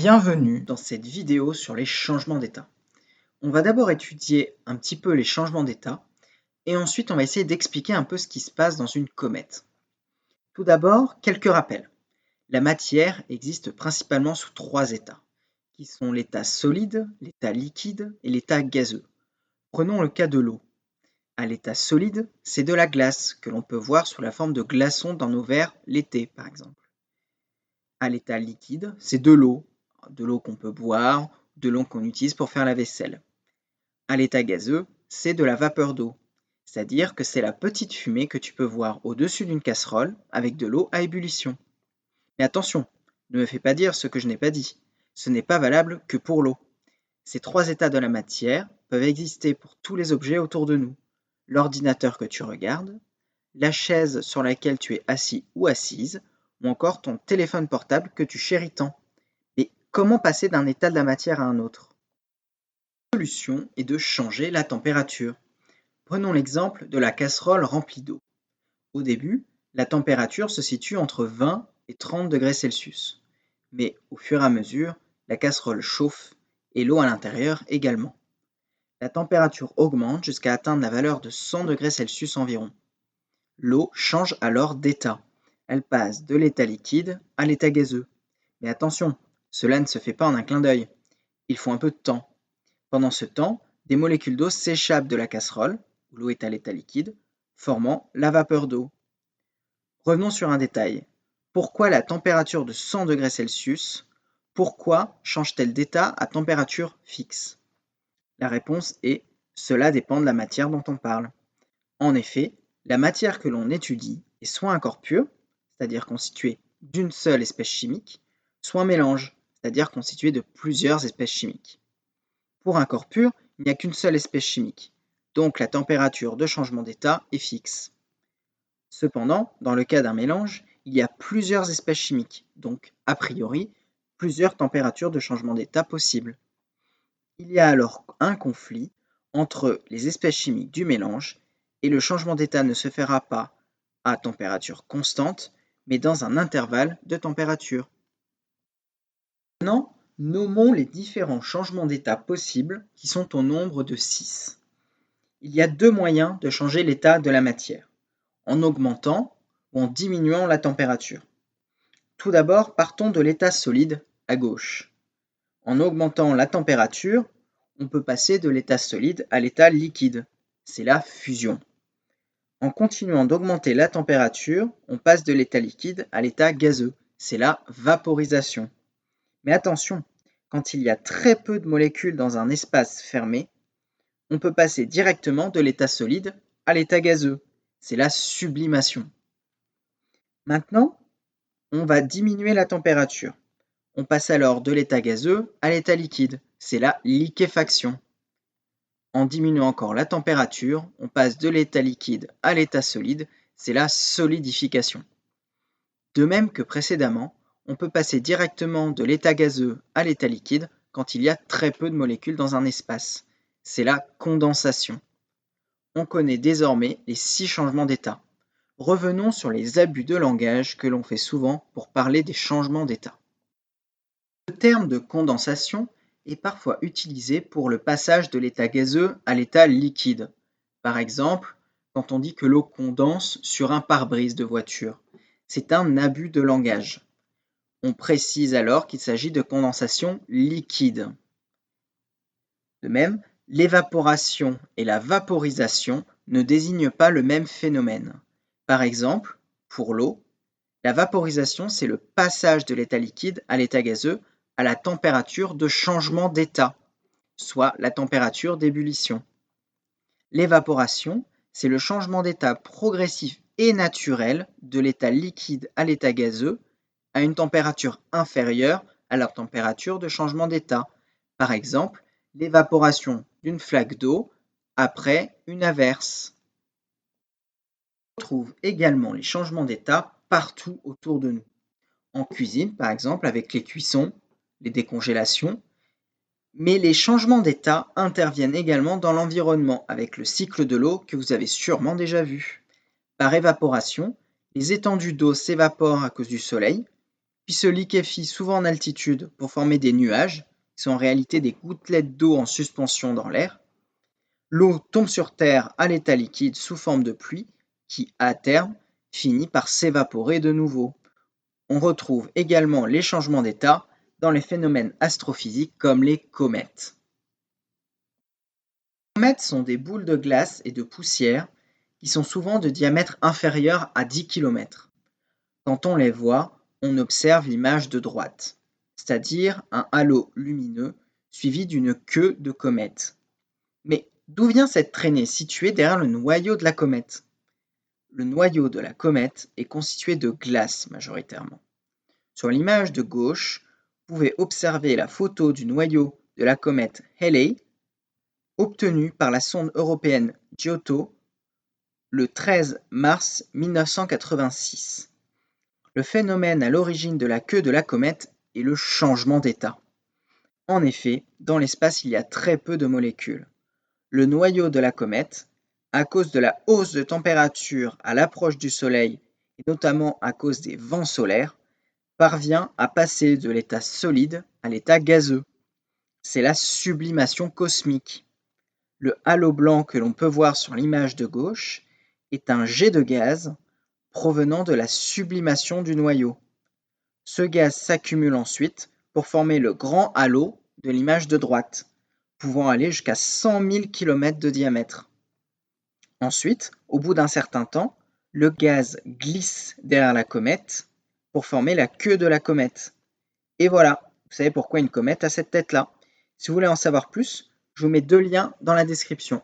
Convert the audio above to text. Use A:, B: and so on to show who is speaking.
A: Bienvenue dans cette vidéo sur les changements d'état. On va d'abord étudier un petit peu les changements d'état et ensuite on va essayer d'expliquer un peu ce qui se passe dans une comète. Tout d'abord, quelques rappels. La matière existe principalement sous trois états, qui sont l'état solide, l'état liquide et l'état gazeux. Prenons le cas de l'eau. À l'état solide, c'est de la glace que l'on peut voir sous la forme de glaçons dans nos verres l'été par exemple. À l'état liquide, c'est de l'eau qu'on peut boire, de l'eau qu'on utilise pour faire la vaisselle. À l'état gazeux, c'est de la vapeur d'eau, c'est-à-dire que c'est la petite fumée que tu peux voir au-dessus d'une casserole avec de l'eau à ébullition. Mais attention, ne me fais pas dire ce que je n'ai pas dit, ce n'est pas valable que pour l'eau. Ces trois états de la matière peuvent exister pour tous les objets autour de nous. L'ordinateur que tu regardes, la chaise sur laquelle tu es assis ou assise, ou encore ton téléphone portable que tu chéris tant. Mais comment passer d'un état de la matière à un autre? La solution est de changer la température. Prenons l'exemple de la casserole remplie d'eau. Au début, la température se situe entre 20 et 30 degrés Celsius. Mais au fur et à mesure, la casserole chauffe et l'eau à l'intérieur également. La température augmente jusqu'à atteindre la valeur de 100 degrés Celsius environ. L'eau change alors d'état. Elle passe de l'état liquide à l'état gazeux. Mais attention, cela ne se fait pas en un clin d'œil. Il faut un peu de temps. Pendant ce temps, des molécules d'eau s'échappent de la casserole, où l'eau est à l'état liquide, formant la vapeur d'eau. Revenons sur un détail. Pourquoi la température de 100 degrés Celsius, pourquoi change-t-elle d'état à température fixe? La réponse est cela dépend de la matière dont on parle. En effet, la matière que l'on étudie est soit un corps pur, c'est-à-dire constitué d'une seule espèce chimique, soit un mélange, c'est-à-dire constitué de plusieurs espèces chimiques. Pour un corps pur, il n'y a qu'une seule espèce chimique, donc la température de changement d'état est fixe. Cependant, dans le cas d'un mélange, il y a plusieurs espèces chimiques, donc a priori, plusieurs températures de changement d'état possibles. Il y a alors un conflit entre les espèces chimiques du mélange et le changement d'état ne se fera pas à température constante, mais dans un intervalle de température. Maintenant, nommons les différents changements d'état possibles qui sont au nombre de 6. Il y a deux moyens de changer l'état de la matière, en augmentant ou en diminuant la température. Tout d'abord, partons de l'état solide à gauche. En augmentant la température, on peut passer de l'état solide à l'état liquide. C'est la fusion. En continuant d'augmenter la température, on passe de l'état liquide à l'état gazeux. C'est la vaporisation. Mais attention, quand il y a très peu de molécules dans un espace fermé, on peut passer directement de l'état solide à l'état gazeux. C'est la sublimation. Maintenant, on va diminuer la température. On passe alors de l'état gazeux à l'état liquide. C'est la liquéfaction. En diminuant encore la température, on passe de l'état liquide à l'état solide. C'est la solidification. De même que précédemment, on peut passer directement de l'état gazeux à l'état liquide quand il y a très peu de molécules dans un espace. C'est la condensation. On connaît désormais les 6 changements d'état. Revenons sur les abus de langage que l'on fait souvent pour parler des changements d'état. Le terme de condensation est parfois utilisé pour le passage de l'état gazeux à l'état liquide. Par exemple, quand on dit que l'eau condense sur un pare-brise de voiture. C'est un abus de langage. On précise alors qu'il s'agit de condensation liquide. De même, l'évaporation et la vaporisation ne désignent pas le même phénomène. Par exemple, pour l'eau, la vaporisation, c'est le passage de l'état liquide à l'état gazeux à la température de changement d'état, soit la température d'ébullition. L'évaporation, c'est le changement d'état progressif et naturel de l'état liquide à l'état gazeux à une température inférieure à la température de changement d'état. Par exemple, l'évaporation d'une flaque d'eau après une averse. On retrouve également les changements d'état partout autour de nous. En cuisine, par exemple, avec les cuissons, les décongélations, mais les changements d'état interviennent également dans l'environnement avec le cycle de l'eau que vous avez sûrement déjà vu. Par évaporation, les étendues d'eau s'évaporent à cause du soleil puis se liquéfie souvent en altitude pour former des nuages, qui sont en réalité des gouttelettes d'eau en suspension dans l'air. L'eau tombe sur Terre à l'état liquide sous forme de pluie, qui, à terme, finit par s'évaporer de nouveau. On retrouve également les changements d'état dans les phénomènes astrophysiques comme les comètes. Les comètes sont des boules de glace et de poussière qui sont souvent de diamètre inférieur à 10 km. Quand on les voit, on observe l'image de droite, c'est-à-dire un halo lumineux suivi d'une queue de comète. Mais d'où vient cette traînée située derrière le noyau de la comète? Le noyau de la comète est constitué de glace majoritairement. Sur l'image de gauche, vous pouvez observer la photo du noyau de la comète Halley, obtenue par la sonde européenne Giotto le 13 mars 1986. Le phénomène à l'origine de la queue de la comète est le changement d'état. En effet, dans l'espace, il y a très peu de molécules. Le noyau de la comète, à cause de la hausse de température à l'approche du Soleil, et notamment à cause des vents solaires, parvient à passer de l'état solide à l'état gazeux. C'est la sublimation cosmique. Le halo blanc que l'on peut voir sur l'image de gauche est un jet de gaz provenant de la sublimation du noyau. Ce gaz s'accumule ensuite pour former le grand halo de l'image de droite, pouvant aller jusqu'à 100 000 km de diamètre. Ensuite, au bout d'un certain temps, le gaz glisse derrière la comète pour former la queue de la comète. Et voilà, vous savez pourquoi une comète a cette tête-là. Si vous voulez en savoir plus, je vous mets 2 liens dans la description.